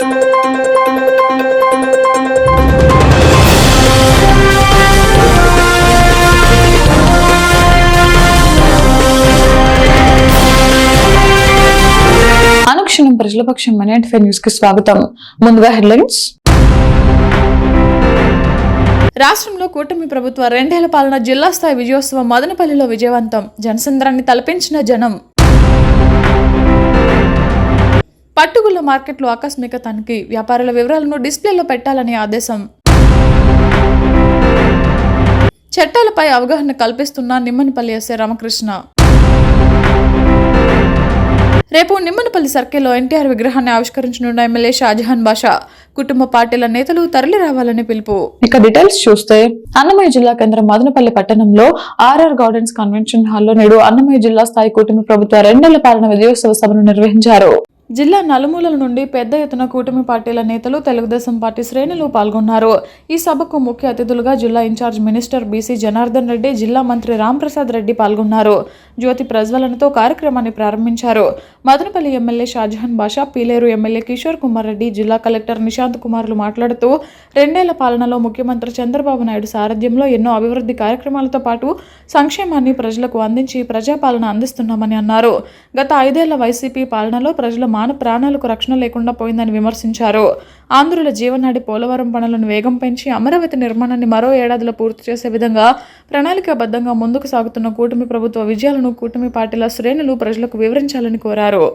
అనుక్షణం ప్రజల పక్షం మన న్యూస్ కి స్వాగతం. ముందుగా హెడ్లైన్స్. రాష్ట్రంలో కూటమి ప్రభుత్వ 2 ఏళ్ల పాలన జిల్లా స్థాయి విజయోత్సవం మదనపల్లిలో విజయవంతం. జనసంద్రాన్ని తలపించిన జనం. పట్టుగుళ్ల మార్కెట్లో ఆకస్మిక తనిఖీ. వ్యాపారుల వివరాలను డిస్ప్లేలో పెట్టాలని ఆదేశం. చట్టాలపై అవగాహన కల్పిస్తున్న నిమ్మనపల్లి ఎస్ఐ రామకృష్ణ. రేపు నిమ్మనపల్లి సర్కిల్లో ఎన్టీఆర్ విగ్రహాన్ని ఆవిష్కరించనున్న ఎమ్మెల్యే షాజహాన్ బాషా. కుటుంబ పార్టీల నేతలు తరలి రావాలని పిలుపు. ఇక డీటెయిల్స్ చూస్తే, అన్నమయ్య జిల్లా కేంద్రం మదనపల్లి పట్టణంలో ఆర్ఆర్ గార్డెన్స్ కన్వెన్షన్ హాల్లో నేడు అన్నమయ్య జిల్లా స్థాయి కూటమి ప్రభుత్వ 2 ఏళ్ల పాలన విజయోత్సవ సభను నిర్వహించారు. జిల్లా నలుమూలల నుండి పెద్ద ఎత్తున కూటమి పార్టీల నేతలు, తెలుగుదేశం పార్టీ శ్రేణులు పాల్గొన్నారు. ఈ సభకు ముఖ్య అతిథులుగా జిల్లా ఇన్ఛార్జ్ మినిస్టర్ బీసీ జనార్దన్ రెడ్డి, జిల్లా మంత్రి రాంప్రసాద్ రెడ్డి పాల్గొన్నారు. జ్యోతి ప్రజ్వలనతో కార్యక్రమాన్ని ప్రారంభించారు. మదనపల్లి ఎమ్మెల్యే షాజహాన్ బాషా, పీలేరు ఎమ్మెల్యే కిషోర్ కుమార్ రెడ్డి, జిల్లా కలెక్టర్ నిశాంత్ కుమార్లు మాట్లాడుతూ 2 ఏళ్ల పాలనలో ముఖ్యమంత్రి చంద్రబాబు నాయుడు సారథ్యంలో ఎన్నో అభివృద్ధి కార్యక్రమాలతో పాటు సంక్షేమాన్ని ప్రజలకు అందించి ప్రజాపాలన అందిస్తున్నామని అన్నారు. గత 5 ఏళ్ల వైసీపీ పాలనలో ప్రజల మాన ప్రాణాలకు రక్షణ లేకుండా పోయిందని విమర్శించారు. ఆంధ్రుల జీవనాడి పోలవరం పనులను వేగం పెంచి అమరావతి నిర్మాణాన్ని మరో ఏడాదిలో పూర్తి చేసే విధంగా ప్రణాళికాబద్ధంగా ముందుకు సాగుతున్న కూటమి ప్రభుత్వ విజయాలను కూటమి పార్టీల శ్రేణులు ప్రజలకు వివరించాలని కోరారు.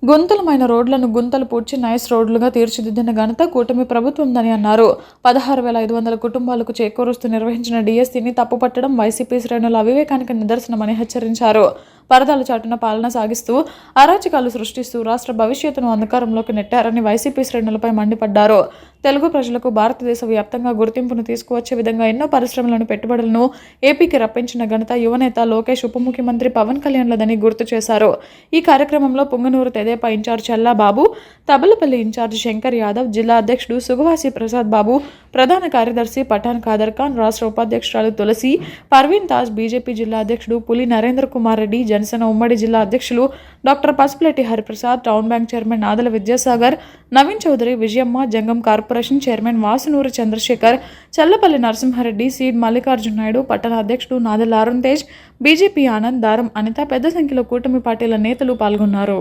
గుంతలమైన రోడ్లను గుంతలు పూడ్చి నైస్ రోడ్లుగా తీర్చిదిద్దిన ఘనత కూటమి ప్రభుత్వందని అన్నారు. 16,500 కుటుంబాలకు చేకూరుస్తూ నిర్వహించిన డిఎస్సీని తప్పుపట్టడం వైసీపీ శ్రేణుల అవివేకానికి నిదర్శనమని హెచ్చరించారు. పరదాల చాటున పాలన సాగిస్తూ అరాచకాలు సృష్టిస్తూ రాష్ట్ర భవిష్యత్తును అంధకారంలోకి నెట్టారని వైసీపీ శ్రేణులపై మండిపడ్డారు. తెలుగు ప్రజలకు భారతదేశ వ్యాప్తంగా గుర్తింపును తీసుకువచ్చే విధంగా ఎన్నో పరిశ్రమలను, పెట్టుబడులను ఏపీకి రప్పించిన ఘనత యువనేత లోకేష్, ఉప ముఖ్యమంత్రి పవన్ కళ్యాణ్లదని గుర్తు చేశారు. ఈ కార్యక్రమంలో పొంగనూరు తెదేపా ఇన్ఛార్జ్ చల్లాబాబు, తబలపల్లి ఇన్ఛార్జ్ శంకర్ యాదవ్, జిల్లా అధ్యక్షుడు సుగవాసి ప్రసాద్ బాబు, ప్రధాన కార్యదర్శి పఠాన్ ఖాదర్ ఖాన్, రాష్ట్ర ఉపాధ్యక్షురాలు తులసి, పర్వీన్ తాజ్, బీజేపీ జిల్లా అధ్యక్షుడు పులి నరేంద్ర కుమార్ రెడ్డి, జనసేన ఉమ్మడి జిల్లా అధ్యక్షులు doctor Pasupuleti Hariprasad, town bank chairman Nadala Vidyasagar, Naveen Chowdary, Vijayamma, Jangam corporation chairman Vasunuru Chandrasekhar, Challapalli Narasimha Reddy, seed Mallikarjuna Naidu, పట్టణ అధ్యక్షుడు నాదల అరుణ్ తేజ్, బీజేపీ ఆనంద్, దారం అనిత, పెద్ద సంఖ్యలో కూటమి పార్టీల నేతలు పాల్గొన్నారు.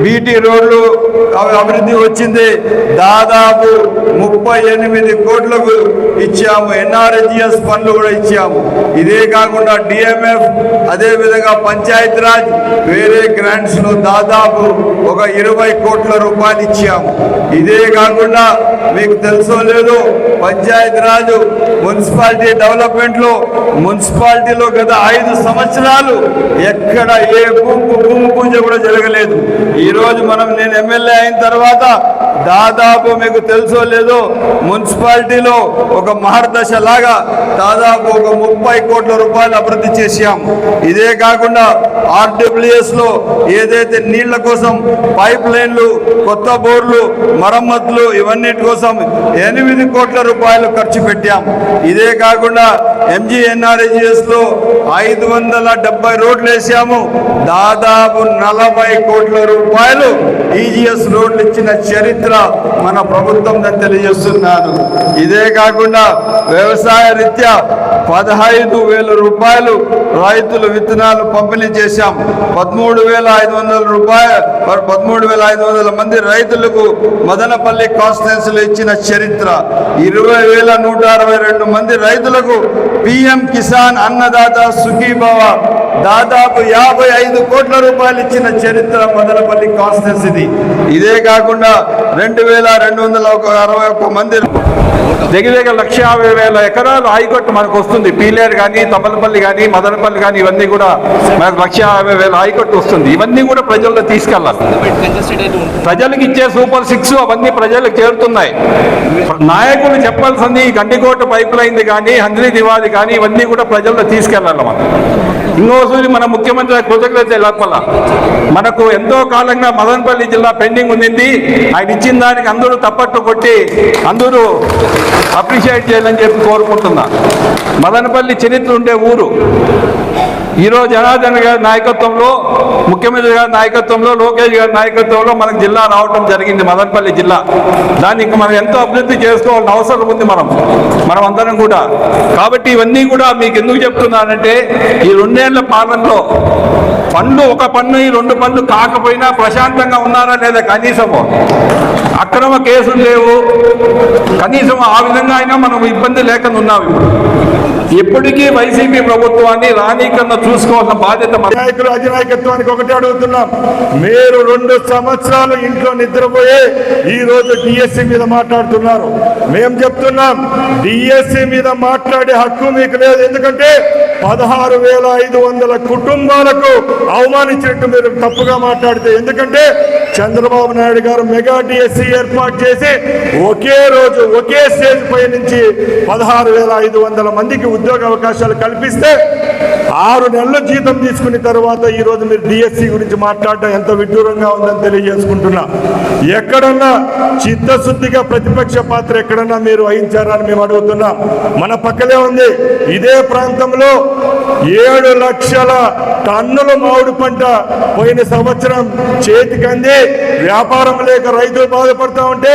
బీటీ రోడ్లు అభివృద్ధి వచ్చింది. దాదాపు 38 కోట్లకు ఇచ్చాము. ఎన్ఆర్జీఎస్ ఫండ్లు కూడా ఇచ్చాము. ఇదే కాకుండా డిఎంఎఫ్, అదే విధంగా పంచాయత్ రాజ్ వేరే గ్రాంట్స్ లో దాదాపు ఒక 20 కోట్ల రూపాయలు ఇచ్చాము. ఇదే కాకుండా మీకు తెలుసో లేదో, పంచాయత్ రాజ్ మున్సిపాలిటీ డెవలప్మెంట్ లో మున్సిపాలిటీలో గత 5 సంవత్సరాలు ఎక్కడ ఏ భూమి పూజ కూడా జరగలేదు. ఈ రోజు నేను ఎమ్మెల్యే అయిన తర్వాత దాదాపు మీకు తెలుసో లేదో, మున్సిపాలిటీలో ఒక మహర్దశ లాగా దాదాపు ఒక 30 కోట్ల రూపాయలు అభివృద్ధి చేశాం. ఇదే కాకుండా ఆర్డబ్ల్యూఎస్ లో ఏదైతే నీళ్ల కోసం పైప్ లైన్లు, కొత్త బోర్లు, మరమ్మతులు ఇవన్నిటి కోసం 8 కోట్ల రూపాయలు ఖర్చు పెట్టాం. ఇదే కాకుండా ఎంజీఎన్ఆర్జీఎస్ లో 570 రోడ్లు వేసాము. దాదాపు 40 కోట్ల రూపాయలు ఈజీఎస్ రోడ్లు ఇచ్చిన చరిత్ర మన ప్రభుత్వం తెలియజేస్తున్నాను. ఇదే కాకుండా వ్యవసాయ రీత్యా 15,000 రూపాయలు రైతులు విత్తనాలు పంపిణీ చేశాం. 13,500 మంది రైతులకు మదనపల్లి కాన్స్టిట్యున్సీలో ఇచ్చిన చరిత్ర. 20,162 మంది రైతులకు పిఎం కిసాన్ అన్నదాత సుఖీభవ దాదాపు 55 కోట్ల రూపాయలు ఇచ్చిన చరిత్ర మదనపల్లి కాన్స్టిట్యున్సీది. ఇదే కాకుండా 2,261 మంది దగ్గర 1,50,000 ఎకరాలు హైకోర్టు మనకు వస్తుంది. పీలేరు కానీ, తబలపల్లి కానీ, మదనపల్లి కానీ ఇవన్నీ కూడా మనకు 1,50,000 హైకోర్టు వస్తుంది. ఇవన్నీ కూడా ప్రజల్లో తీసుకెళ్ళాలి. ప్రజలకు ఇచ్చే సూపర్ 6 అవన్నీ ప్రజలకు చేరుతున్నాయి. నాయకులు చెప్పాల్సింది గండికోట పైప్ లైన్ కానీ, హంద్రీ దివాది కానీ ఇవన్నీ కూడా ప్రజల్లో తీసుకెళ్ళాలి. మనం ఇంకోసారి మన ముఖ్యమంత్రి కృతజ్ఞత లోపల మనకు ఎంతో కాలంగా మదనపల్లి జిల్లా పెండింగ్ ఉంది. ఆయన ఇచ్చిన దానికి అందరూ తప్పట్టు కొట్టి అందరూ అప్రిషియేట్ చేయాలని చెప్పి కోరుకుంటున్నా. మదనపల్లి చరిత్ర ఉండే ఊరు. ఈరోజు జనార్దన్ గారి నాయకత్వంలో, ముఖ్యమంత్రి గారి నాయకత్వంలో, లోకేష్ గారి నాయకత్వంలో మనకు జిల్లా రావడం జరిగింది, మదనపల్లి జిల్లా. దాన్ని ఇంకా మనం ఎంతో అభివృద్ధి చేసుకోవాల్సిన అవసరం ఉంది మనం అందరం కూడా. కాబట్టి ఇవన్నీ కూడా మీకు ఎందుకు చెప్తున్నానంటే, ఈ 2 ఏళ్ల పాలనలో ఒక పన్ను ఈ 2 పన్ను కాకపోయినా ప్రశాంతంగా ఉన్నారా లేదా, కనీసము అక్రమ కేసులు లేవు, కనీసం ఆ విధంగా అయినా మనం ఇబ్బంది లేకుండా ఉన్నాం. ఇప్పటికీ వైసీపీ ప్రభుత్వాన్ని రానీకన్నా చూసుకోవాల్సిన బాధ్యత నాయకులు అధినాయకత్వానికి ఒకటే అడుగుతున్నాం. మీరు 2 సంవత్సరాలు ఇంట్లో నిద్రపోయే ఈ రోజు డిఎస్సి మీద మాట్లాడుతున్నారు. మేము చెప్తున్నాం, డిఎస్సి మీద మాట్లాడే హక్కు మీకు లేదు. ఎందుకంటే 16,500 కుటుంబాలకు అవమానించినట్టు మీరు తప్పుగా మాట్లాడితే. ఎందుకంటే చంద్రబాబు నాయుడు గారు మెగా డిఎస్సి ఏర్పాటు చేసి ఒకే రోజు ఒకే స్టేజ్ పై నుంచి 16,500 మందికి ఉద్యోగ అవకాశాలు కల్పిస్తే 6 నెలల జీతం తీసుకున్న తర్వాత ఈ రోజు మీరు డిఎస్సి గురించి మాట్లాడడం ఎంత విడ్డూరంగా ఉందని తెలియజేసుకుంటున్నా. ఎక్కడన్నా చిత్తశుద్ధిగా ప్రతిపక్ష పాత్ర ఎక్కడన్నా మీరు వహించారని మేము అడుగుతున్నాం. మన పక్కనే ఉంది, ఇదే ప్రాంతంలో 7 లక్షల టన్నుల మామిడి పంట పోయిన సంవత్సరం చేతికంది. వ్యాపారం లేక రైతులు బాధపడతా ఉంటే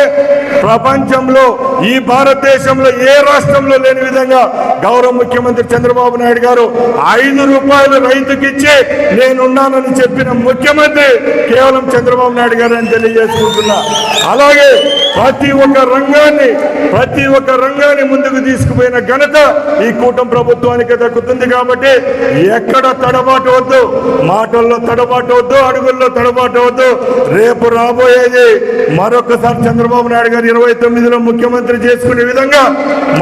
ప్రపంచంలో, ఈ భారతదేశంలో ఏ రాష్ట్రంలో లేని విధంగా గౌరవ ముఖ్యమంత్రి చంద్రబాబు నాయుడు గారు 5 రూపాయలు రైతుకిచ్చి నేనున్నానని చెప్పిన ముఖ్యమంత్రి కేవలం చంద్రబాబు నాయుడు గారు అని తెలియజేసుకుంటున్నా. అలాగే ప్రతి ఒక్క రంగాన్ని ముందుకు తీసుకుపోయిన ఘనత ఈ కూటమి ప్రభుత్వానికి దక్కుతుంది. కాబట్టి ఎక్కడ తడబాటు వద్దు, మాటల్లో తడబాటు వద్దు, అడుగుల్లో తడబాటు వద్దు. రేపు రాబోయేది మరొకసారి చంద్రబాబు నాయుడు గారు 29లో ముఖ్యమంత్రి చేసుకునే విధంగా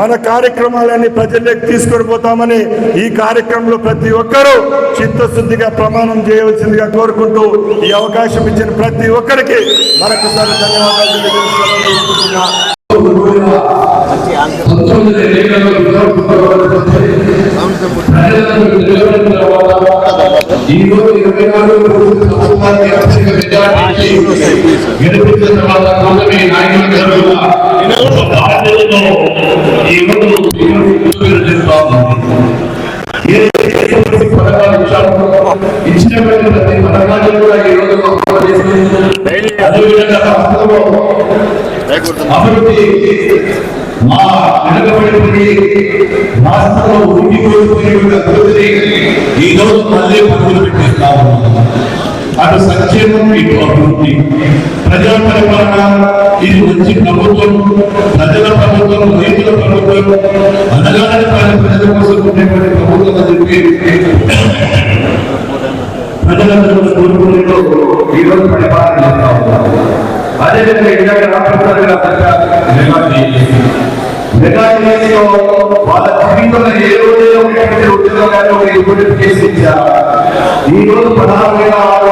మన కార్యక్రమాలన్నీ ప్రజల్లోకి తీసుకొని పోతామని ఈ కార్యక్రమంలో ప్రతి ఒక్కరూ చిత్తశుద్ధిగా ప్రమాణం చేయవలసిందిగా కోరుకుంటూ ఈ అవకాశం ఇచ్చిన ప్రతి ఒక్కరికి మరొకసారి ధన్యవాదాలు తెలియజేస్తున్నా. ఇచ్చినటువంటి ప్రతి పథకాన్ని కూడా ఈ రోజు అదేవిధంగా అభివృద్ధి మా వెనుకబడినటువంటి రాష్ట్రంలో ఉనికి కోల్పోయినటువంటి అభివృద్ధిని ఈ రోజు మళ్ళీ పరుగులు పెట్టేస్తా ఉన్నాం. అటు సంక్షేమం, ఇటు అభివృద్ధి, ప్రజా పరిపాలన, ఇది మంచి ప్రభుత్వం, ప్రజల ప్రభుత్వం, రైతుల ప్రభుత్వం, అనగానే ప్రజల కోసం ఉండేటువంటి ప్రభుత్వం అని చెప్పి ప్రజలందరూ కోరుకునేలో ఈ రోజు పరిపాలన చేస్తా ఉన్నారు. అదేవిధంగా ఇలాంటి మెగాలో వాళ్ళ జీవితంలో ఏ రోజు ఉద్యోగాలు ఇప్పటికి కేసు ఇచ్చారు. ఈ రోజు 16,600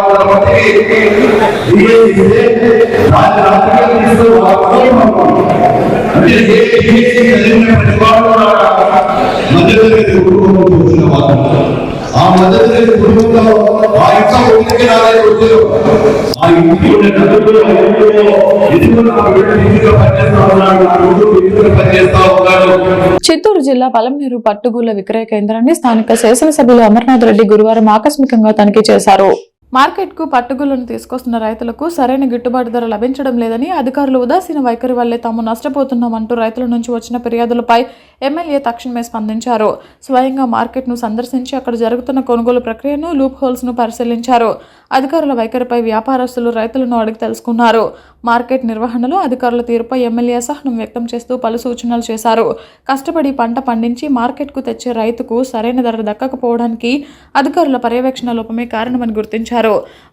మందికి అంటే మధ్యతరగతి కుటుంబంలో కూర్చున్న వాళ్ళు, ఆ మధ్యతరగతి కుటుంబంలో ఆ ఇంట్లో ఒకరికి రాలేదు ఉద్యోగం, ఆ ఇంటికి ఉండే నలుగురు పనిచేస్తా ఉన్నాడు. చిత్తూరు జిల్లా పలంనేరు పట్టుగూళ్ల విక్రయ కేంద్రాన్ని స్థానిక శాసనసభ్యులు అమర్నాథ్ రెడ్డి గురువారం ఆకస్మికంగా తనిఖీ చేశారు. మార్కెట్కు పట్టుగుళ్లను తీసుకొస్తున్న రైతులకు సరైన గిట్టుబాటు ధర లభించడం లేదని, అధికారులు ఉదాసీన వైఖరి వల్లే తాము నష్టపోతున్నామంటూ రైతుల నుంచి వచ్చిన ఫిర్యాదులపై ఎమ్మెల్యే తక్షణమే స్పందించారు. స్వయంగా మార్కెట్ను సందర్శించి అక్కడ జరుగుతున్న కొనుగోలు ప్రక్రియను, లూప్ హోల్స్ను పరిశీలించారు. అధికారుల వైఖరిపై వ్యాపారస్తులు రైతులను అడిగి తెలుసుకున్నారు. మార్కెట్ నిర్వహణలో అధికారుల తీరుపై ఎమ్మెల్యే అసహనం వ్యక్తం చేస్తూ పలు సూచనలు చేశారు. కష్టపడి పంట పండించి మార్కెట్కు తెచ్చే రైతుకు సరైన ధర దక్కకపోవడానికి అధికారుల పర్యవేక్షణ లోపమే కారణమని గుర్తించారు.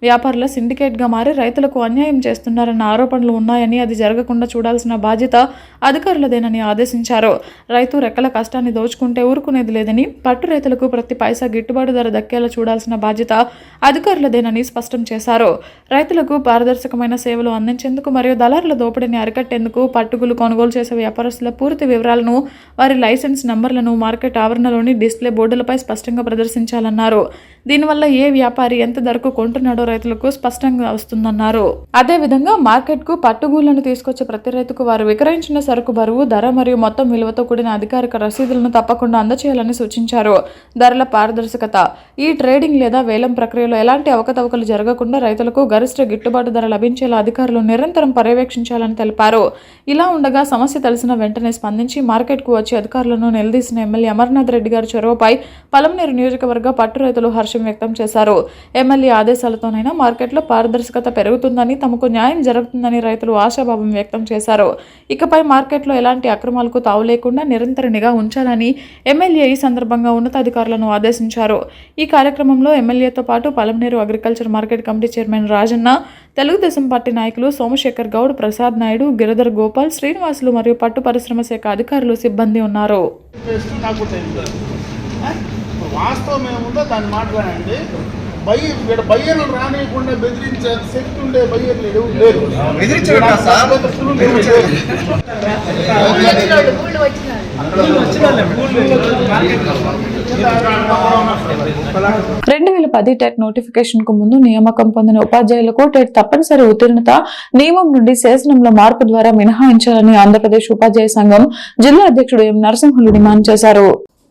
వ్యాపారుల సిండికేట్గా మారి రైతులకు అన్యాయం చేస్తున్నారన్న ఆరోపణలు ఉన్నాయని, అది జరగకుండా చూడాల్సిన బాధ్యత అధికారులదేనని ఆదేశించారు. రైతు రెక్కల కష్టాన్ని దోచుకుంటే ఊరుకునేది లేదని, పట్టు రైతులకు ప్రతి పైసా గిట్టుబాటు ధర దక్కేలా చూడాల్సిన బాధ్యత అధికారులదేనని స్పష్టం చేశారు. రైతులకు పారదర్శకమైన సేవలు అందించేందుకు మరియు దళారుల దోపిడీని అరికట్టేందుకు పట్టుగులు కొనుగోలు చేసే వ్యాపారస్తుల పూర్తి వివరాలను, వారి లైసెన్స్ నంబర్లను మార్కెట్ ఆవరణలోని డిస్ప్లే బోర్డులపై స్పష్టంగా ప్రదర్శించాలన్నారు. దీనివల్ల ఏ వ్యాపారి ఎంత ధరకు కొంటున్నాడో రైతులకు స్పష్టంగా వస్తుందన్నారు. అదేవిధంగా మార్కెట్కు పట్టుగూళ్లను తీసుకొచ్చే ప్రతి రైతుకు వారు విక్రయించిన సరుకు బరువు, ధర మరియు మొత్తం విలువతో కూడిన అధికారిక రసీదులను తప్పకుండా అందజేయాలని సూచించారు. ధరల పారదర్శకత. ఈ ట్రేడింగ్ లేదా వేలం ప్రక్రియలో ఎలాంటి అవకతవకలు జరగకుండా రైతులకు గరిష్ట గిట్టుబాటు ధర లభించేలా అధికారులు నిరంతరం పర్యవేక్షించాలని తెలిపారు. ఇలా ఉండగా సమస్య తెలిసిన వెంటనే స్పందించి మార్కెట్కు వచ్చి అధికారులను నిలదీసిన ఎమ్మెల్యే అమర్నాథ్ రెడ్డి గారి చొరవపై పలమనేరు నియోజకవర్గ పట్టు రైతులు హర్షం వ్యక్తం చేశారు. ఎమ్మెల్యే ఆదేశాలతోనైనా మార్కెట్లో పారదర్శకత పెరుగుతుందని, తమకు న్యాయం జరుగుతుందని రైతులు ఆశాభావం వ్యక్తం చేశారు. ఇకపై మార్కెట్లో ఎలాంటి అక్రమాలకు తావు లేకుండా నిరంతర నిఘా ఉంచాలని ఎమ్మెల్యే ఈ సందర్భంగా ఉన్నతాధికారులను ఆదేశించారు. ఈ కార్యక్రమంలో ఎమ్మెల్యేతో పాటు Palamaner agriculture market committee chairman Rajanna, Telugu Desam party నాయకులు సోమశేఖర్ గౌడ్, ప్రసాద్ నాయుడు, గిరిధర్ గోపాల్, శ్రీనివాసులు మరియు పట్టు పరిశ్రమ శాఖ అధికారులు, సిబ్బంది ఉన్నారు. వాస్తవం ఏముందో దాన్ని మాట్లాడండి. బయ్యర్లు రానియకుండా బెదిరించే శక్తి ఉండే బయ్యర్లు లేరు. టెట్ నోటిఫికేషన్ కు ముందు నియామకం పొందిన ఉపాధ్యాయులకు టెట్ తప్పనిసరి ఉత్తీర్ణత నియమం నుండి శాసనంలో మార్పు ద్వారా మినహాయించాలని ఆంధ్రప్రదేశ్ ఉపాధ్యాయ సంఘం జిల్లా అధ్యక్షుడు ఎం నరసింహులు డిమాండ్ చేశారు.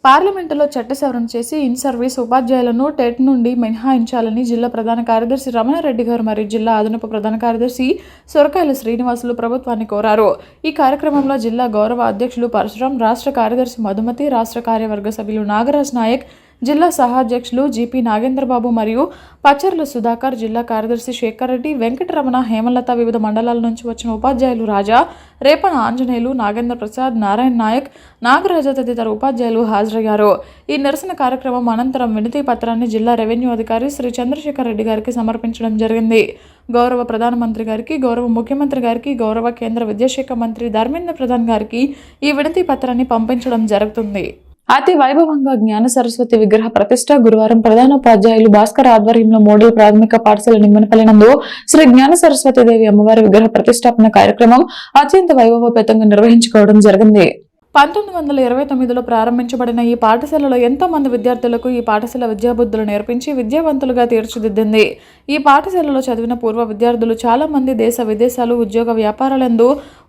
పార్లమెంటులో చట్ట సవరణ చేసి ఇన్ సర్వీస్ ఉపాధ్యాయులను టెట్ నుండి మినహాయించాలని జిల్లా ప్రధాన కార్యదర్శి రమణారెడ్డి గారు మరియు జిల్లా అదనపు ప్రధాన కార్యదర్శి సొరకాయల శ్రీనివాసులు ప్రభుత్వాన్ని కోరారు. ఈ కార్యక్రమంలో జిల్లా గౌరవ అధ్యక్షులు పరశురాం, రాష్ట్ర కార్యదర్శి మధుమతి, రాష్ట్ర కార్యవర్గ సభ్యులు నాగరాజ్ నాయక్, జిల్లా సహాధ్యక్షులు జిపి నాగేంద్రబాబు మరియు పచ్చర్ల సుధాకర్, జిల్లా కార్యదర్శి శేఖర్ రెడ్డి, వెంకటరమణ, హేమలత, వివిధ మండలాల నుంచి వచ్చిన ఉపాధ్యాయులు రాజా, రేపణ ఆంజనేయులు, నాగేంద్ర ప్రసాద్, నారాయణ నాయక్, నాగరాజ తదితర ఉపాధ్యాయులు హాజరయ్యారు. ఈ నిరసన కార్యక్రమం అనంతరం వినతి పత్రాన్ని జిల్లా రెవెన్యూ అధికారి శ్రీ చంద్రశేఖర్ రెడ్డి గారికి సమర్పించడం జరిగింది. గౌరవ ప్రధానమంత్రి గారికి, గౌరవ ముఖ్యమంత్రి గారికి, గౌరవ కేంద్ర విద్యాశాఖ మంత్రి ధర్మేంద్ర ప్రధాన్ గారికి ఈ వినతి పత్రాన్ని పంపించడం జరుగుతుంది. అతి వైభవంగా జ్ఞాన సరస్వతి విగ్రహ ప్రతిష్ట గురువారం ప్రధానోపాధ్యాయులు భాస్కర్ ఆధ్వర్యంలో మోడల్ ప్రాథమిక పాఠశాల నిమ్మనపల్లి నందు శ్రీ జ్ఞాన సరస్వతి దేవి అమ్మవారి విగ్రహ ప్రతిష్టాపన కార్యక్రమం అత్యంత వైభవపేతంగా నిర్వహించుకోవడం జరిగింది. 1929లో ప్రారంభించబడిన ఈ పాఠశాలలో ఎంతో మంది విద్యార్థులకు ఈ పాఠశాల విద్యాబుద్ధులు నేర్పించి విద్యావంతులుగా తీర్చిదిద్దింది. ఈ పాఠశాలలో చదివిన పూర్వ విద్యార్థులు చాలా మంది దేశ విదేశాలు, ఉద్యోగ వ్యాపారాలందు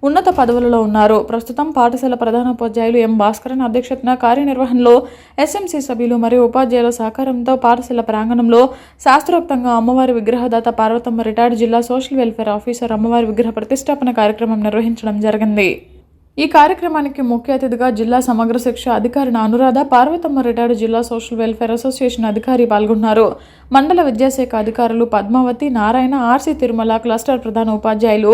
ఉన్నత పదవులలో ఉన్నారు. ప్రస్తుతం పాఠశాల ప్రధానోపాధ్యాయులు ఎం భాస్కరన్ అధ్యక్షతన కార్యనిర్వహణలో ఎస్ఎంసీ సభ్యులు మరియు ఉపాధ్యాయుల సహకారంతో పాఠశాల ప్రాంగణంలో శాస్త్రోక్తంగా అమ్మవారి విగ్రహదాత పార్వతమ్మ రిటైర్డ్ జిల్లా సోషల్ వెల్ఫేర్ ఆఫీసర్ అమ్మవారి విగ్రహ ప్రతిష్టాపన కార్యక్రమం నిర్వహించడం జరిగింది. ఈ కార్యక్రమానికి ముఖ్య అతిథిగా జిల్లా సమగ్ర శిక్ష అధికారి అనురాధ, పార్వతమ్మ రిటైర్డ్ జిల్లా సోషల్ వెల్ఫేర్ అసోసియేషన్ అధికారి పాల్గొన్నారు. మండల విద్యాశాఖ అధికారులు పద్మావతి, నారాయణ, ఆర్సీ తిరుమల క్లస్టర్ ప్రధాన ఉపాధ్యాయులు,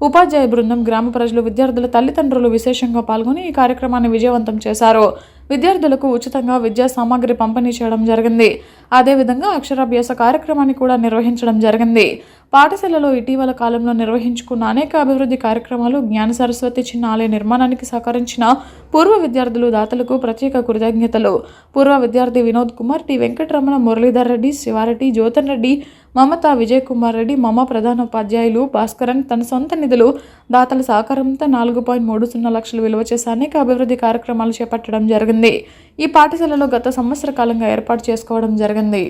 ఉపాధ్యాయ బృందం, గ్రామ ప్రజలు, విద్యార్థుల తల్లిదండ్రులు విశేషంగా పాల్గొని ఈ కార్యక్రమాన్ని విజయవంతం చేశారు. విద్యార్థులకు ఉచితంగా విద్యా సామాగ్రి పంపిణీ చేయడం జరిగింది. అదేవిధంగా అక్షరాభ్యాస కార్యక్రమాన్ని కూడా నిర్వహించడం జరిగింది. పాఠశాలలో ఇటీవల కాలంలో నిర్వహించుకున్న అనేక అభివృద్ధి కార్యక్రమాలు, జ్ఞాన సరస్వతి చిన్న ఆలయ నిర్మాణానికి సహకరించిన పూర్వ విద్యార్థులు, దాతలకు ప్రత్యేక కృతజ్ఞతలు. పూర్వ విద్యార్థి వినోద్ కుమార్, టి వెంకటరమణ, మురళీధర్ రెడ్డి, శివారెడ్డి, జ్యోతన్ రెడ్డి, మమత, విజయ్ కుమార్ రెడ్డి, మమ ప్రధానోపాధ్యాయులు భాస్కరన్ తన సొంత నిధులు, దాతల సహకారంతో 4.30 లక్షలు విలువ చేసే అనేక అభివృద్ధి కార్యక్రమాలు చేపట్టడం జరిగింది. ఈ పాఠశాలలో గత సంవత్సర కాలంగా ఏర్పాటు చేసుకోవడం జరిగింది.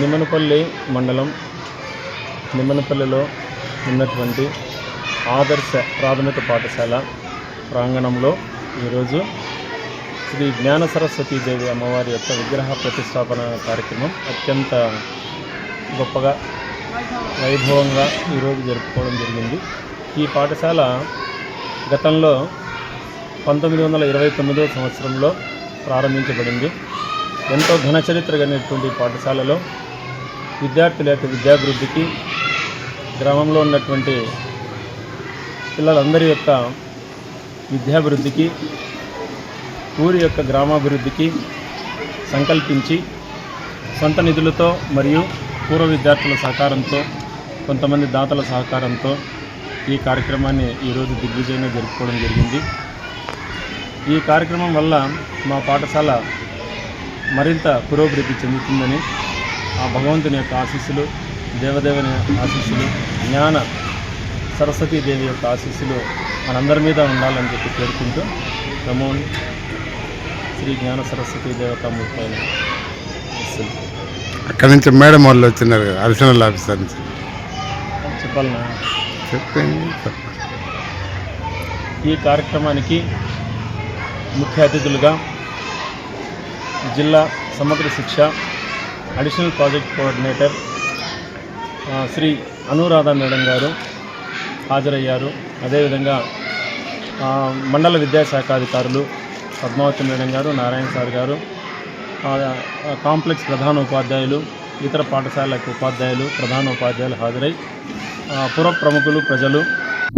నిమ్మనపల్లి మండలం నిమ్మనపల్లిలో ఉన్నటువంటి ఆదర్శ ప్రాథమిక పాఠశాల ప్రాంగణంలో ఈరోజు శ్రీ జ్ఞాన సరస్వతీ దేవి అమ్మవారి యొక్క విగ్రహ ప్రతిష్టాపన కార్యక్రమం అత్యంత గొప్పగా వైభవంగా ఈరోజు జరుపుకోవడం జరిగింది. ఈ పాఠశాల గతంలో 1929వ సంవత్సరంలో ప్రారంభించబడింది. ఎంతో ఘన చరిత్ర కలిగినటువంటి పాఠశాలలో విద్యార్థుల యొక్క విద్యాభివృద్ధికి, గ్రామంలో ఉన్నటువంటి పిల్లలందరి యొక్క విద్యాభివృద్ధికి, ఊరి యొక్క గ్రామాభివృద్ధికి సంకల్పించి సొంత నిధులతో మరియు పూర్వ విద్యార్థుల సహకారంతో, కొంతమంది దాతల సహకారంతో ఈ కార్యక్రమాన్ని ఈరోజు దిగ్విజయంగా జరుపుకోవడం జరిగింది. ఈ కార్యక్రమం వల్ల మా పాఠశాల మరింత పురోభివృద్ధి చెందుతుందని, ఆ భగవంతుని యొక్క ఆశీస్సులు, దేవదేవుని ఆశీస్సులు, జ్ఞాన సరస్వతీదేవి యొక్క ఆశీస్సులు మనందరి మీద ఉండాలని చెప్పి కోరుకుంటూ నమో శ్రీ జ్ఞాన సరస్వతి దేవతామూర్తి అయిన వస్తుంది. అక్కడి నుంచి మేడం వాళ్ళు వచ్చినారు కదా, అడిషనల్ ఆఫీసర్ నుంచి. చెప్పాలన్నా, చెప్పండి. ఈ కార్యక్రమానికి ముఖ్య అతిథులుగా జిల్లా Samagra Shiksha additional project coordinator Shri Anuradha madam గారు హాజరయ్యారు. అదేవిధంగా మండల విద్యాశాఖ అధికారులు పద్మావతి మేడం గారు, నారాయణ సార్ గారు, కాంప్లెక్స్ ప్రధాన ఉపాధ్యాయులు, ఇతర పాఠశాలకు ఉపాధ్యాయులు, ప్రధాన ఉపాధ్యాయులు హాజరై పుర ప్రముఖులు, ప్రజలు.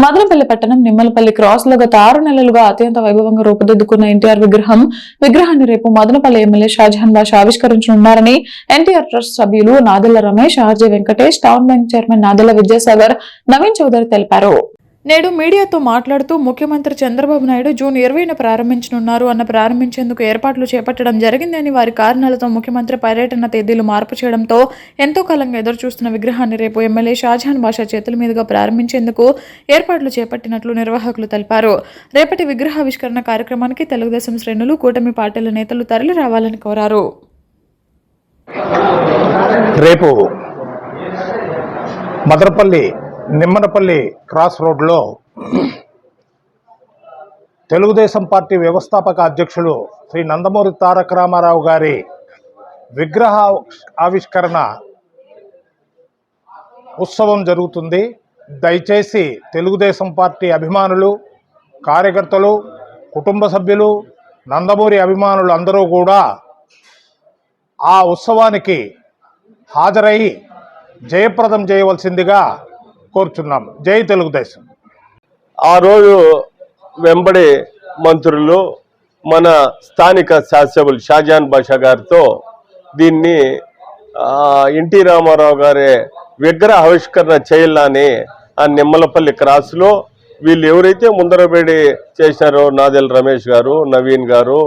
మదనపల్లి పట్టణం నిమ్మలపల్లి క్రాస్ లో గత 6 నెలలుగా అత్యంత వైభవంగా రూపుదిద్దుకున్న ఎన్టీఆర్ విగ్రహాన్ని రేపు మదనపల్లి ఎమ్మెల్యే షాజహాన్ బాషా ఆవిష్కరించనున్నారని ఎన్టీఆర్ ట్రస్ట్ సభ్యులు Nadella Ramesh, RJ Venkatesh, town bank chairman Nadella Vidyasagar, Naveen Chowdary తెలిపారు. నేడు మీడియాతో మాట్లాడుతూ ముఖ్యమంత్రి చంద్రబాబు నాయుడు జూన్ 20న ప్రారంభించనున్నారు ప్రారంభించేందుకు ఏర్పాట్లు చేపట్టడం జరిగిందని, వారి కారణాలతో ముఖ్యమంత్రి పర్యటన తేదీలు మార్పు చేయడంతో ఎంతో కాలంగా ఎదురుచూస్తున్న విగ్రహాన్ని రేపు ఎమ్మెల్యే షాజహాన్ బాషా చేతుల మీదుగా ప్రారంభించేందుకు ఏర్పాట్లు చేపట్టినట్లు నిర్వాహకులు తెలిపారు. రేపటి విగ్రహావిష్కరణ కార్యక్రమానికి తెలుగుదేశం శ్రేణులు, కూటమి పార్టీల నేతలు తరలి రావాలని కోరారు. రేపు మదనపల్లి నిమ్మనపల్లి క్రాస్ రోడ్లో తెలుగుదేశం పార్టీ వ్యవస్థాపక అధ్యక్షులు శ్రీ నందమూరి తారక రామారావు గారి విగ్రహ ఆవిష్కరణ ఉత్సవం జరుగుతుంది. దయచేసి తెలుగుదేశం పార్టీ అభిమానులు, కార్యకర్తలు, కుటుంబ సభ్యులు, నందమూరి అభిమానులు అందరూ కూడా ఆ ఉత్సవానికి హాజరై జయప్రదం చేయవలసిందిగా కోరుచున్నాం. జై తెలుగుదేశం. ఆ రోజు వెంబడి మంత్రులు, మన స్థానిక శాసనసభ్యులు షాజహాన్ బాషా గారితో దీన్ని ఎన్టీ రామారావు గారి విగ్రహ ఆవిష్కరణ చేయాలని ఆ నిమ్మలపల్లి క్రాస్లో వీళ్ళు ఎవరైతే ముందరబడి చేశారో నాదెళ్ల రమేష్ గారు, నవీన్ గారు,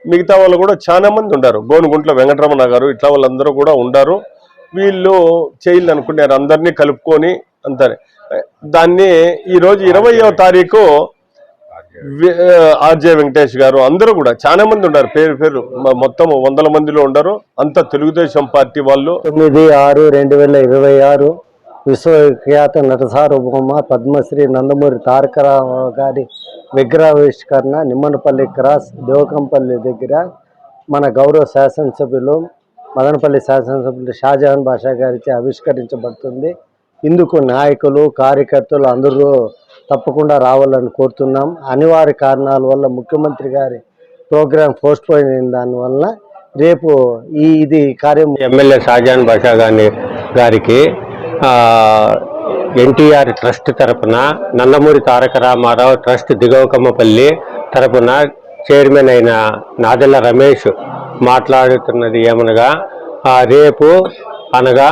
మిగతా వాళ్ళు కూడా చాలా మంది ఉన్నారు, గోనుగుంట్ల వెంకటరమణ గారు, ఇట్లా వాళ్ళందరూ కూడా ఉన్నారు. వీళ్ళు చేయాలనుకున్నారు, అందరినీ కలుపుకొని అంతే. దాన్ని ఈరోజు 20వ తారీఖు ఆర్జే వెంకటేష్ గారు అందరూ కూడా చాలా మంది ఉన్నారు, పేరు మొత్తం 100 మందిలో ఉన్నారు. అంతా తెలుగుదేశం పార్టీ వాళ్ళు. 9/6/2026 విశ్వవిఖ్యాత నట సార్వభౌమ పద్మశ్రీ నందమూరి తారక రామారావు గారి విగ్రహావిష్కరణ నిమ్మనపల్లి క్రాస్ దేవకంపల్లి దగ్గర మన గౌరవ శాసనసభ్యులు, మదనపల్లి శాసనసభ్యులు షాజహాన్ బాషా గారిచే ఆవిష్కరించబడుతుంది. ఇందుకు నాయకులు, కార్యకర్తలు అందరూ తప్పకుండా రావాలని కోరుతున్నాం. అనివార్య కారణాల వల్ల ముఖ్యమంత్రి గారి ప్రోగ్రాం పోస్ట్ పోయిన దానివల్ల రేపు ఇది కార్యం ఎమ్మెల్యే షాజహాన్ బాషా గారికి ఎన్టీఆర్ ట్రస్ట్ తరపున నందమూరి తారక రామారావు ట్రస్ట్ దిగవకమ్మపల్లి తరపున చైర్మన్ అయిన నాదెళ్ల రమేష్ మాట్లాడుతున్నది ఏమనగా, రేపు అనగా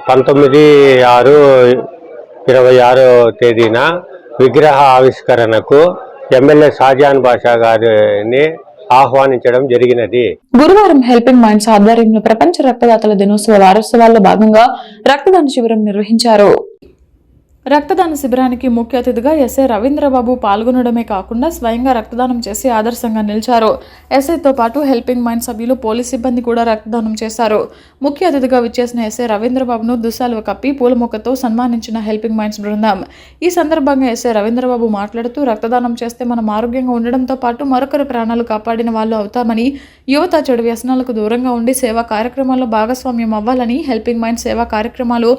19/6/26 తేదీన విగ్రహ ఆవిష్కరణకు ఎమ్మెల్యే షాజహాన్ బాషా గారిని ఆహ్వానించడం జరిగినది. గురువారం హెల్పింగ్ మైండ్స్ ఆధ్వర్యంలో ప్రపంచ రక్తదాతల దినోత్సవ వారోత్సవాల్లో భాగంగా రక్తదాన శిబిరం నిర్వహించారు. రక్తదాన శిబిరానికి ముఖ్య అతిథిగా ఎస్ఐ రవీంద్రబాబు పాల్గొనడమే కాకుండా స్వయంగా రక్తదానం చేసి ఆదర్శంగా నిలిచారు. ఎస్ఐతో పాటు హెల్పింగ్ మైండ్ సభ్యులు, పోలీస్ సిబ్బంది కూడా రక్తదానం చేశారు. ముఖ్య అతిథిగా విచ్చేసిన ఎస్ఐ రవీంద్రబాబును దుశాలువ కప్పి పూల మొక్కతో సన్మానించిన హెల్పింగ్ మైండ్స్ బృందం. ఈ సందర్భంగా ఎస్ఐ రవీంద్రబాబు మాట్లాడుతూ, రక్తదానం చేస్తే మనం ఆరోగ్యంగా ఉండడంతో పాటు మరొకరి ప్రాణాలు కాపాడిన వాళ్ళు అవుతామని, యువత చెడు వ్యసనాలకు దూరంగా ఉండి సేవా కార్యక్రమాల్లో భాగస్వామ్యం అవ్వాలని, హెల్పింగ్ మైండ్స్ సేవా కార్యక్రమాలు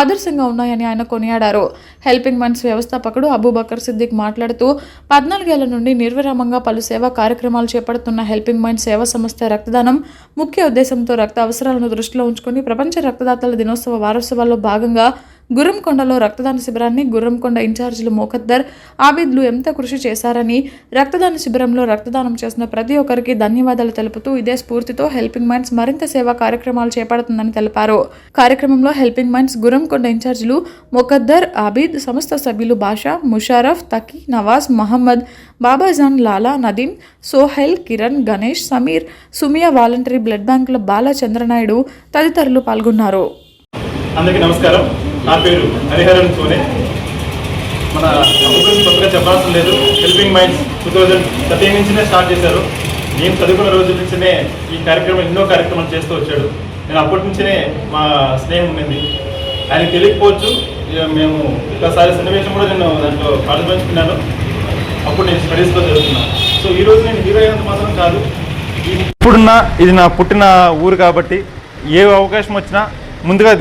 ఆదర్శంగా ఉన్నాయని ఆయన కొనియాడారు. హెల్పింగ్ మైండ్స్ వ్యవస్థాపకుడు అబూబకర్ సిద్దిక్ మాట్లాడుతూ, 14 ఏళ్ల నుండి నిర్విరామంగా పలు సేవా కార్యక్రమాలు చేపడుతున్న హెల్పింగ్ మైండ్ సేవా సంస్థ రక్తదానం ముఖ్య ఉద్దేశంతో రక్త అవసరాలను దృష్టిలో ఉంచుకొని ప్రపంచ రక్తదాతల దినోత్సవ వారోత్సవాల్లో భాగంగా గుర్రంకొండలో రక్తదాన శిబిరాన్ని గుర్రంకొండ ఇన్ఛార్జీలు మోకద్దర్, ఆబిద్లు ఎంతో కృషి చేశారని, రక్తదాన శిబిరంలో రక్తదానం చేసిన ప్రతి ఒక్కరికి ధన్యవాదాలు తెలుపుతూ, ఇదే స్ఫూర్తితో హెల్పింగ్ మైండ్స్ మరింత సేవా కార్యక్రమాలు చేపడుతుందని తెలిపారు. కార్యక్రమంలో హెల్పింగ్ మైండ్స్ గుర్రంకొండ ఇన్ఛార్జీలు మోకద్దర్, ఆబిద్, సంస్థ సభ్యులు బాషా, ముషారఫ్, తకీ, నవాజ్, మహమ్మద్, బాబాజాన్, లాలా, నదీం, సోహెల్, కిరణ్, గణేష్, సమీర్, సుమియా వాలంటరీ బ్లడ్ బ్యాంకుల బాల చంద్రనాయుడు తదితరులు పాల్గొన్నారు. అందరికీ నమస్కారం. నా పేరు హరిహరన్ సోనే. మన గురించి కొత్తగా చెప్పాల్సిన లేదు. హెల్పింగ్ మైండ్స్ 2013 నుంచినే స్టార్ట్ చేశారు. నేను చదువుకున్న రోజుల నుంచినే ఈ కార్యక్రమం ఎన్నో కార్యక్రమాలు చేస్తూ వచ్చాడు. నేను అప్పటి నుంచినే మా స్నేహం ఉన్నది. ఆయనకు తెలియకపోవచ్చు, మేము ఒకసారి సన్నివేశం కూడా నేను దాంట్లో పాల్పంచుకున్నాను. అప్పుడు నేను స్టడీస్లో చదువుతున్నాను. సో ఈరోజు నేను హీరో అయినంత మాత్రం కాదు, ఇప్పుడున్న ఇది నా పుట్టిన ఊరు కాబట్టి ఏ అవకాశం వచ్చినా ముందుగా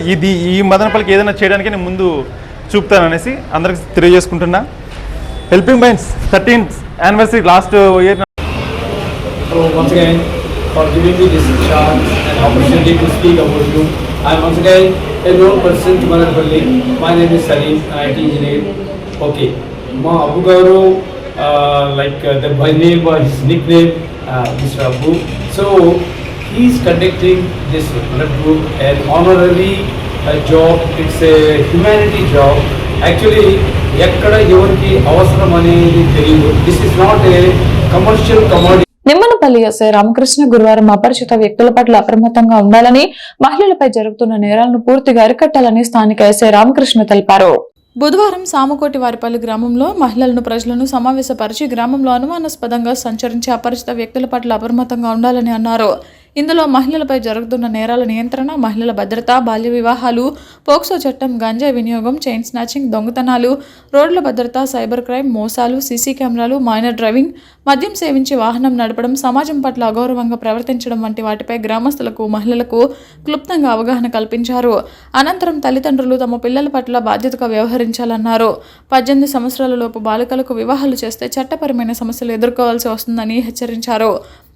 ఈ మదనపల్లికి ఏదైనా చేయడానికి నేను ముందు చూపుతాననేసి అందరికి తెలియజేసుకుంటున్నా. Helping minds 13th anniversary last year. So once again, for giving me this chance and opportunity to speak about you. I am once again a known person to Manapalli. My name is Salim, IT engineer. Okay, Ma Abu Garu, by name or his nickname, Mr. Abu. So he is conducting this blood group an honorary job. It's a humanity job. Actually, ఎక్కడ ఎవరికి అవసరం అనేది తెలియదు. This is not a commercial commodity. Nimmanapalli SI Ramakrishna గురువారం అపరిచిత వ్యక్తుల పట్ల అప్రమత్తంగా ఉండాలని, మహిళలపై జరుగుతున్న నేరాలను పూర్తిగా అరికట్టాలని స్థానిక ఎస్ఐ రామకృష్ణ తెలిపారు. బుధవారం సామకోటి వారిపల్లి గ్రామంలో మహిళలను ప్రజలను సమావేశపరిచి గ్రామంలో అనుమానాస్పదంగా సంచరించే అపరిచిత వ్యక్తుల పట్ల అప్రమత్తంగా ఉండాలని అన్నారు. ఇందులో మహిళలపై జరుగుతున్న నేరాల నియంత్రణ, మహిళల భద్రత, బాల్య వివాహాలు, పోక్సో చట్టం, గంజాయి వినియోగం, చైన్ స్నాచింగ్, దొంగతనాలు, రోడ్ల భద్రత, సైబర్ క్రైమ్, మోసాలు, సీసీ కెమెరాలు, మైనర్ డ్రైవింగ్, మద్యం సేవించి వాహనం నడపడం, సమాజం పట్ల అగౌరవంగా ప్రవర్తించడం వంటి వాటిపై గ్రామస్తులకు, మహిళలకు క్లుప్తంగా అవగాహన కల్పించారు. అనంతరం తల్లిదండ్రులు తమ పిల్లల పట్ల బాధ్యతగా వ్యవహరించాలన్నారు. 18 సంవత్సరాలలోపు బాలికలకు వివాహాలు చేస్తే చట్టపరమైన సమస్యలు ఎదుర్కోవాల్సి వస్తుందని హెచ్చరించారు.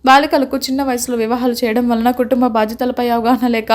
బాలికలకు చిన్న వయసులో వివాహాలు చేయడం వలన కుటుంబ బాధ్యతలపై అవగాహన లేక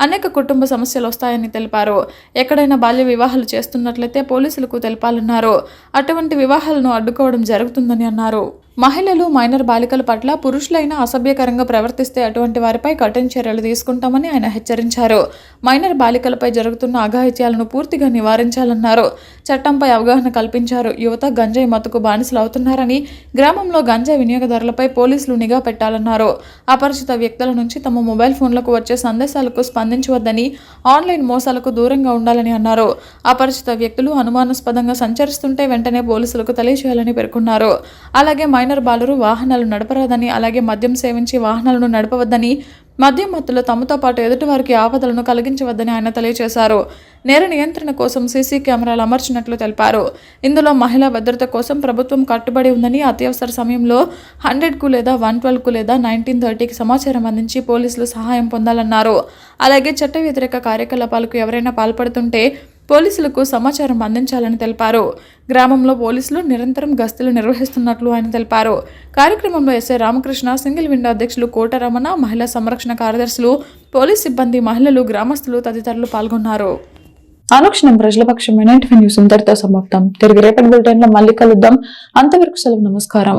అనేక కుటుంబ సమస్యలు వస్తాయని తెలిపారు. ఎక్కడైనా బాల్య వివాహాలు చేస్తున్నట్లయితే పోలీసులకు తెలపాలన్నారు. అటువంటి వివాహాలను అడ్డుకోవడం జరుగుతుందని అన్నారు. మహిళలు, మైనర్ బాలికల పట్ల పురుషులైన అసభ్యకరంగా ప్రవర్తిస్తే అటువంటి వారిపై కఠిన చర్యలు తీసుకుంటామని ఆయన హెచ్చరించారు. మైనర్ బాలికలపై జరుగుతున్న అఘాయిత్యాలను పూర్తిగా నివారించాలన్నారు. చట్టంపై అవగాహన కల్పించారు. యువత గంజాయి మత్తుకు బానిసలు అవుతున్నారని, గ్రామంలో గంజాయి వినియోగదారులపై పోలీసులు నిఘా పెట్టాలన్నారు. అపరిచిత వ్యక్తుల నుంచి తమ మొబైల్ ఫోన్లకు వచ్చే సందేశాలకు స్పందించవద్దని, ఆన్లైన్ మోసాలకు దూరంగా ఉండాలని అన్నారు. అపరిచిత వ్యక్తులు అనుమానాస్పదంగా సంచరిస్తుంటే వెంటనే పోలీసులకు తెలియజేయాలని పేర్కొన్నారు. అలాగే మైనర్ బాలురు వాహనాలు నడపరాదని, అలాగే మద్యం సేవించి వాహనాలను నడపవద్దని, మద్యం మత్తులో తమతో పాటు ఎదుటివారికి ఆపదలను కలిగించవద్దని ఆయన తెలియజేశారు. నేర నియంత్రణ కోసం సీసీ కెమెరాలు అమర్చినట్లు తెలిపారు. ఇందులో మహిళా భద్రత కోసం ప్రభుత్వం కట్టుబడి ఉందని, అత్యవసర సమయంలో 100కు లేదా 112కు లేదా 1930కి సమాచారం అందించి పోలీసులు సహాయం పొందాలన్నారు. అలాగే చట్ట వ్యతిరేక కార్యకలాపాలకు ఎవరైనా పాల్పడుతుంటే పోలీసులకు సమాచారం అందించాలని తెలిపారు. గ్రామంలో పోలీసులు నిరంతరం గస్తీలు నిర్వహిస్తున్నట్లు ఆయన తెలిపారు. కార్యక్రమంలో ఎస్ఐ రామకృష్ణ, సింగిల్ విండో అధ్యక్షులు కోటరమణ, మహిళా సంరక్షణ కార్యదర్శులు, పోలీస్ సిబ్బంది, మహిళలు, గ్రామస్తులు తదితరులు పాల్గొన్నారు. అనుక్షణం ప్రజల పక్షమైన న్యూస్ ఇంతటితో సమాప్తం. తిరిగి రేపటి బులెటిన్లో మళ్ళీ కలుద్దాం. అంతవరకు సెలవు. నమస్కారం.